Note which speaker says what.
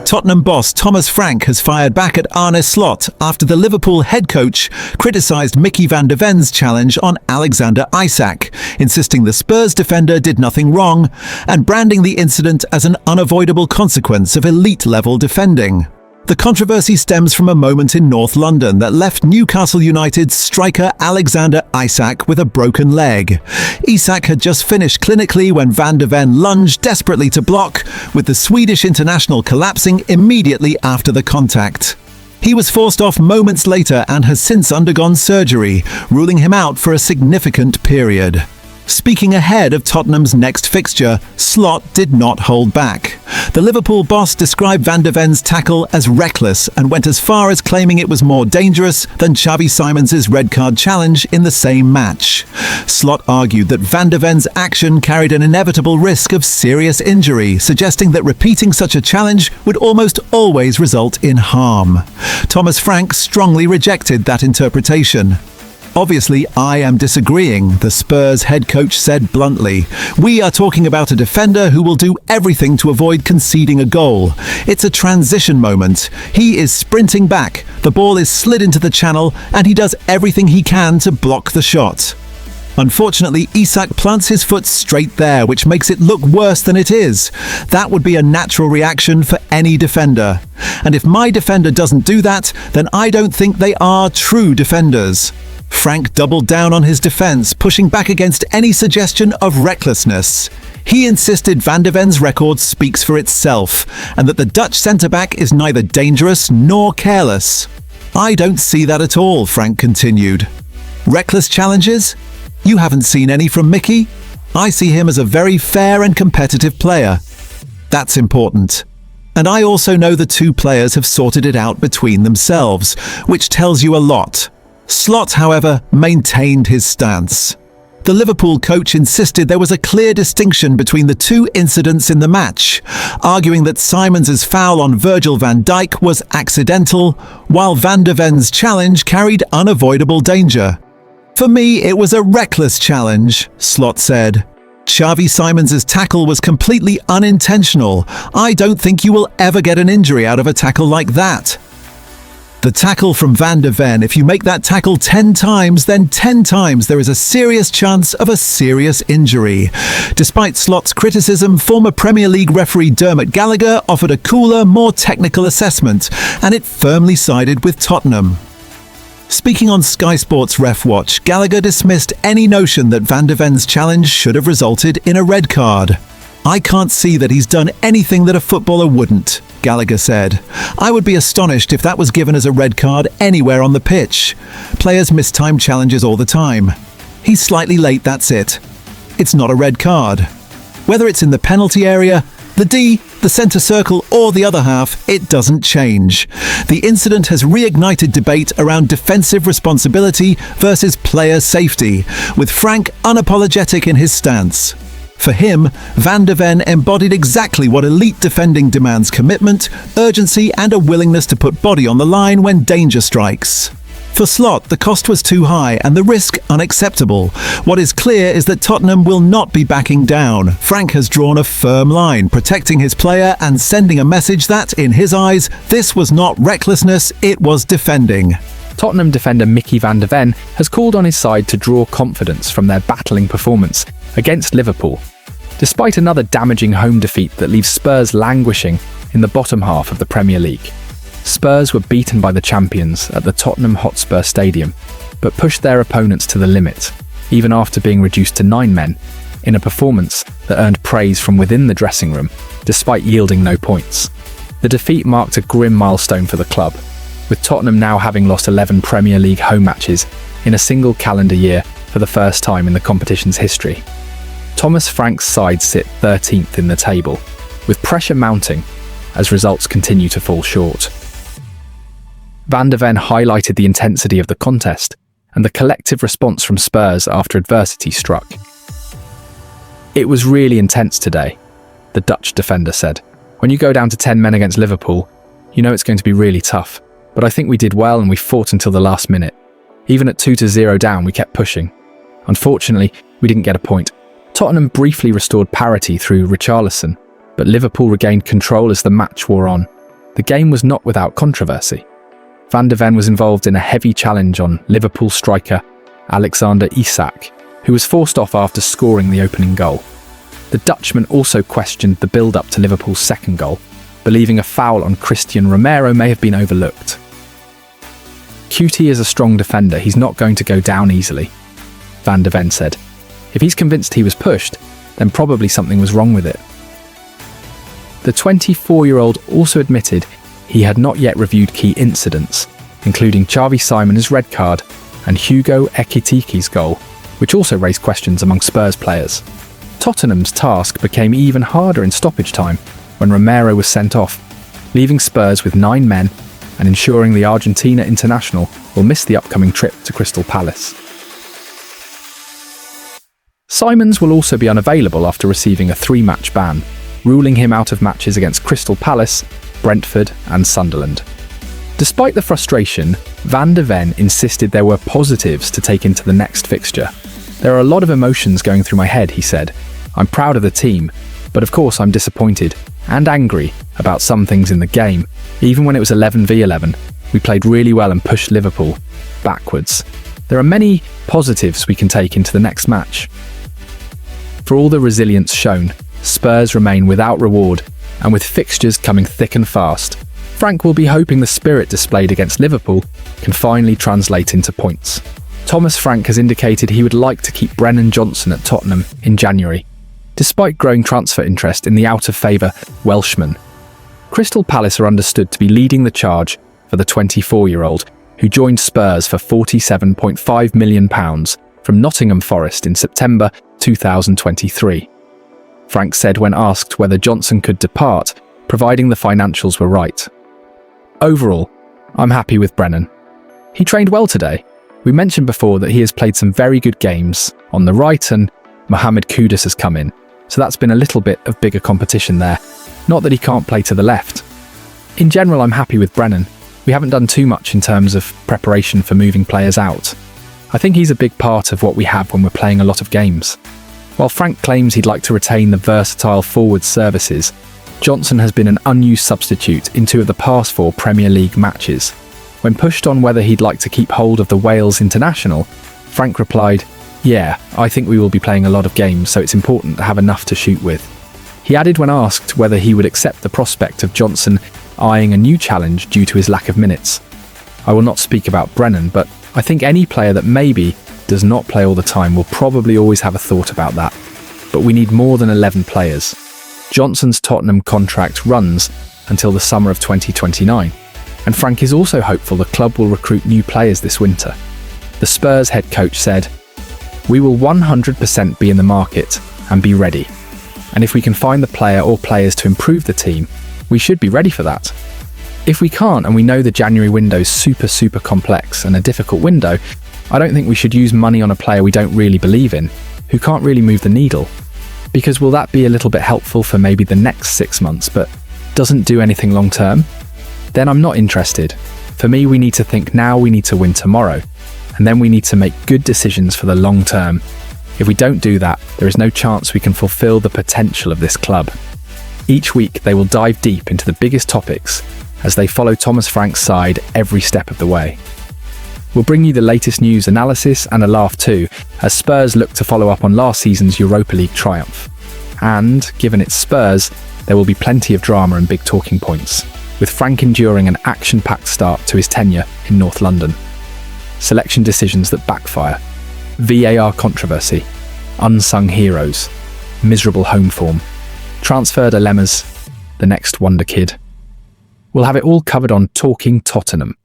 Speaker 1: Tottenham boss Thomas Frank has fired back at Arne Slot after the Liverpool head coach criticised Mickey van de Ven's challenge on Alexander Isak, insisting the Spurs defender did nothing wrong and branding the incident as an unavoidable consequence of elite-level defending. The controversy stems from a moment in North London that left Newcastle United's striker Alexander Isak with a broken leg. Isak had just finished clinically when Van de Ven lunged desperately to block, with the Swedish international collapsing immediately after the contact. He was forced off moments later and has since undergone surgery, ruling him out for a significant period. Speaking ahead of Tottenham's next fixture, Slot did not hold back. The Liverpool boss described Van de Ven's tackle as reckless and went as far as claiming it was more dangerous than Xavi Simons' red card challenge in the same match. Slot argued that Van de Ven's action carried an inevitable risk of serious injury, suggesting that repeating such a challenge would almost always result in harm. Thomas Frank strongly rejected that interpretation. "Obviously, I am disagreeing," the Spurs head coach said bluntly. "We are talking about a defender who will do everything to avoid conceding a goal. It's a transition moment. He is sprinting back, the ball is slid into the channel, and he does everything he can to block the shot." Unfortunately, Isak plants his foot straight there, which makes it look worse than it is. That would be a natural reaction for any defender. And if my defender doesn't do that, then I don't think they are true defenders. Frank doubled down on his defence, pushing back against any suggestion of recklessness. He insisted Van de Ven's record speaks for itself, and that the Dutch centre-back is neither dangerous nor careless. "I don't see that at all," Frank continued. "Reckless challenges? You haven't seen any from Mickey? I see him as a very fair and competitive player. That's important. And I also know the two players have sorted it out between themselves, which tells you a lot." Slot, however, maintained his stance. The Liverpool coach insisted there was a clear distinction between the two incidents in the match, arguing that Simons' foul on Virgil van Dijk was accidental, while Van de Ven's challenge carried unavoidable danger. "For me, it was a reckless challenge," Slot said. "Xavi Simons' tackle was completely unintentional. I don't think you will ever get an injury out of a tackle like that. The tackle from Van de Ven, if you make that tackle 10 times, then 10 times there is a serious chance of a serious injury." Despite Slot's criticism, former Premier League referee Dermot Gallagher offered a cooler, more technical assessment, and it firmly sided with Tottenham. Speaking on Sky Sports Ref Watch, Gallagher dismissed any notion that Van de Ven's challenge should have resulted in a red card. "I can't see that he's done anything that a footballer wouldn't," Gallagher said. "I would be astonished if that was given as a red card anywhere on the pitch. Players miss time challenges all the time. He's slightly late, that's it. It's not a red card. Whether it's in the penalty area, the D, the centre circle or the other half, it doesn't change. The incident has reignited debate around defensive responsibility versus player safety, with Frank unapologetic in his stance. For him, Van de Ven embodied exactly what elite defending demands: commitment, urgency and a willingness to put body on the line when danger strikes. For Slot, the cost was too high and the risk unacceptable. What is clear is that Tottenham will not be backing down. Frank has drawn a firm line, protecting his player and sending a message that, in his eyes, this was not recklessness, it was defending.
Speaker 2: Tottenham defender Mickey van de Ven has called on his side to draw confidence from their battling performance against Liverpool, despite another damaging home defeat that leaves Spurs languishing in the bottom half of the Premier League. Spurs were beaten by the champions at the Tottenham Hotspur Stadium, but pushed their opponents to the limit, even after being reduced to 9 men, in a performance that earned praise from within the dressing room, despite yielding no points. The defeat marked a grim milestone for the club, with Tottenham now having lost 11 Premier League home matches in a single calendar year for the first time in the competition's history. Thomas Frank's side sit 13th in the table, with pressure mounting as results continue to fall short. Van de Ven highlighted the intensity of the contest and the collective response from Spurs after adversity struck. "It was really intense today," the Dutch defender said. "When you go down to 10 men against Liverpool, you know it's going to be really tough. But I think we did well and we fought until the last minute. Even at 2-0 down, we kept pushing. Unfortunately, we didn't get a point. Tottenham briefly restored parity through Richarlison, but Liverpool regained control as the match wore on. the game was not without controversy. Van de Ven was involved in a heavy challenge on Liverpool striker Alexander Isak, who was forced off after scoring the opening goal. The Dutchman also questioned the build-up to Liverpool's second goal, believing a foul on Christian Romano may have been overlooked. QT is a strong defender, he's not going to go down easily, Van de Ven said. If he's convinced he was pushed, then probably something was wrong with it. The 24-year-old also admitted he had not yet reviewed key incidents, including Xavi Simon's red card and Hugo Ekitiki's goal, which also raised questions among Spurs players. Tottenham's task became even harder in stoppage time when Romero was sent off, leaving Spurs with 9 men and ensuring the Argentina international will miss the upcoming trip to Crystal Palace. Simons will also be unavailable after receiving a 3-match ban, ruling him out of matches against Crystal Palace, Brentford and Sunderland. Despite the frustration, Van de Ven insisted there were positives to take into the next fixture. There are a lot of emotions going through my head, he said. I'm proud of the team, but of course I'm disappointed and angry about some things in the game. Even when it was 11v11, we played really well and pushed Liverpool backwards. There are many positives we can take into the next match. For all the resilience shown, Spurs remain without reward, and with fixtures coming thick and fast, Frank will be hoping the spirit displayed against Liverpool can finally translate into points. Thomas Frank has indicated he would like to keep Brennan Johnson at Tottenham in January, despite growing transfer interest in the out-of-favour Welshman. Crystal Palace are understood to be leading the charge for the 24-year-old, who joined Spurs for £47.5 million from Nottingham Forest in September 2023. Frank said when asked whether Johnson could depart, providing the financials were right. Overall, I'm happy with Brennan. He trained well today. We mentioned before that he has played some very good games on the right and Mohamed Kudus has come in, so that's been a little bit of bigger competition there. Not that he can't play to the left. In general, I'm happy with Brennan. We haven't done too much in terms of preparation for moving players out. I think he's a big part of what we have when we're playing a lot of games. While Frank claims he'd like to retain the versatile forward services, Johnson has been an unused substitute in 2 of the past 4 Premier League matches. When pushed on whether he'd like to keep hold of the Wales international, Frank replied, "Yeah, I think we will be playing a lot of games, so it's important to have enough to shoot with." He added when asked whether he would accept the prospect of Johnson eyeing a new challenge due to his lack of minutes. "I will not speak about Brennan, but I think any player that maybe does not play all the time will probably always have a thought about that. But we need more than 11 players. Johnson's Tottenham contract runs until the summer of 2029, and Frank is also hopeful the club will recruit new players this winter. The Spurs head coach said, "We will 100% be in the market and be ready. And if we can find the player or players to improve the team, we should be ready for that. If we can't, and we know the January window is super complex and a difficult window, I don't think we should use money on a player we don't really believe in, who can't really move the needle. Because will that be a little bit helpful for maybe the next 6 months, but doesn't do anything long term? Then I'm not interested. For me, we need to think now, we need to win tomorrow, and then we need to make good decisions for the long term. If we don't do that, there is no chance we can fulfill the potential of this club." Each week, they will dive deep into the biggest topics as they follow Thomas Frank's side every step of the way. We'll bring you the latest news, analysis and a laugh too, as Spurs look to follow up on last season's Europa League triumph. And, given it's Spurs, there will be plenty of drama and big talking points, with Frank enduring an action-packed start to his tenure in North London. Selection decisions that backfire, VAR controversy, unsung heroes, miserable home form, transfer dilemmas, the next wonder kid. We'll have it all covered on Talking Tottenham.